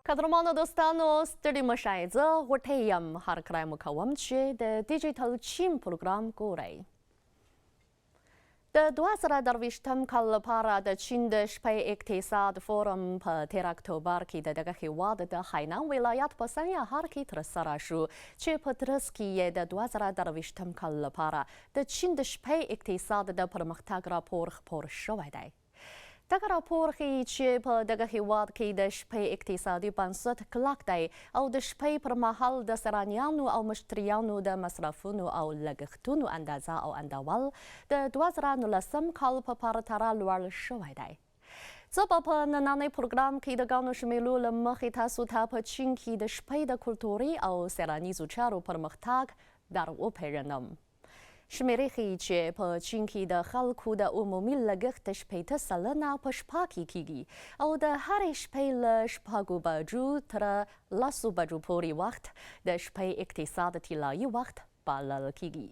قدرمانو دوستانو ستړي مشئ زه غوټۍ یم هرکلی مو کوم چې د ډیجیټل چین پروګرام ګورئ د 2023 کال لپاره د چین د شپې اقتصاد فورم په 13 اکتوبر کې د دغه هیواد د هاینان ولایت په سنګهار کې ترسره شو چې په ترڅ کې یې د 2023 کال لپاره د چین د شپې اقتصاد د پرمختګ راپور خپور شوی دی. دغه راپور ښیي چې په دغه هیواد کې د شپې اقتصادي بنسټ کلک دی او د شپې پر مهال د سرانیانو او مشتریانو د مصرفونو او لګښتونو اندازه او اندول د 2019 کال په پرتله لوړ شوی دی. زه به په نننۍ پروګرام کې د ګڼو شمیرو له مخې تاسو ته په چین کې د شپې د کولتوري او سیلانیزو چارو پرمختګ در وپېژنم. شمیرې ښیي چې په چین کې د خلکو د عمومي لګښت 80 سلنه په شپه کې کیږي او د هرې شپې له 6 بجو تر 10 بجو پورې وخت د شپې اقتصاد طلایي وخت بلل کیږي.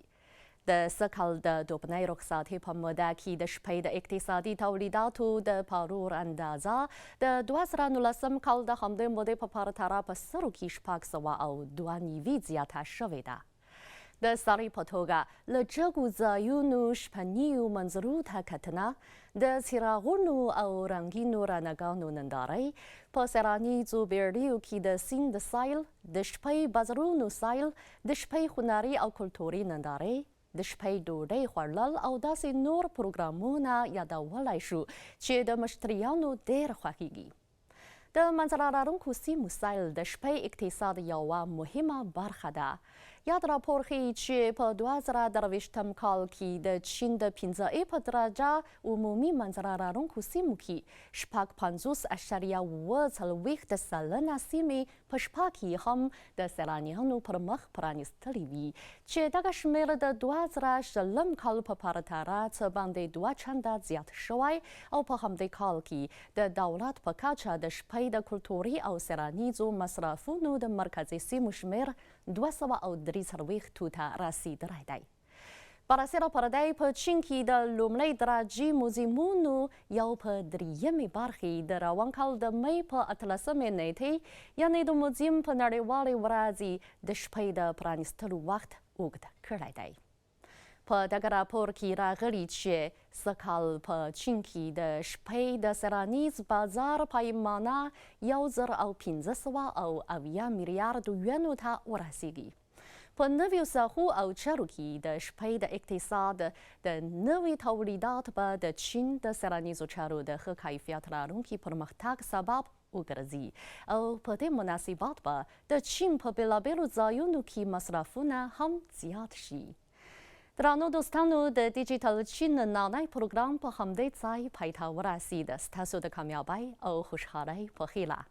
د سږ د دوبنۍ رخصتۍ په موده کې د شپې د اقتصادي تولیداتو د پارور اندازه د 2019 کال د همدې مودې په پرتله په سرو کې 602 زیاته شوې ده. د سړي په توګه له جګو ځایونو شپنیو منظرو ته کتنه د څراغونو او رنګینو رڼاګانو نندارې په سیلانیزو بیړیو کې د سیند د سایل د شپې بازارونو سایل د شپې هنري او کلتوري نندارې د شپې ډوډۍ خوړل او داسې نور پروګرامونه یادولی شو چې د مشتریانو ډېر خوښیږي. د منظره لرونکو سیمو سایل د شپې اقتصاد یوه مهمه برخه ده. یاد راپور ښیي چې په 2023 کال کې د چین د 15 په درجه عمومي منظره لرونکو سیمو کې 50.4 سلنه سیمې په شپه کې هم د سیلانیانو پر مخ پرانیستلي وي چې دغه شمېر د 2020 کال په پرتله څه باندې 2 چنده زیات شوی او په همدې کال کې د دولت په کچه د شپې د کولتوري او سیلانیزو مصرفونو د مرکزي سیمو شمېر 243 ته رسیدلی دی. بررسي راپور دی په چین کې د لومړۍ درجې موزیمونو یو په درېیمې برخې د روان کال د مۍ په 18 نیټې یعنې د موزیم په نړیوالې ورځې د شپې د پرانیستلو وخت اوږد کړی دی. په دغه راپور کې راغلي چې سږ کال په چین کې د شپې د سیلانیز بازار پیمانه 1570 میلیارد یونو ته ورسیږي. په نویو ساحو او چارو کې د شپې د اقتصاد د نوي تولیدات به د چین د سیلانیزو چارو د ښه کیفیت لرونکي پرمختګ سبب وګرځي او په دې مناسبت به د چین په بېلابېلو ځایونو کې مصرفونه هم زیات شي. درانو دوستانو د ډیجیټل چین نننی پروګرام په همدې ځای پای ته ورسید. ستاسو د کامیابۍ او خوشحالۍ په هیله.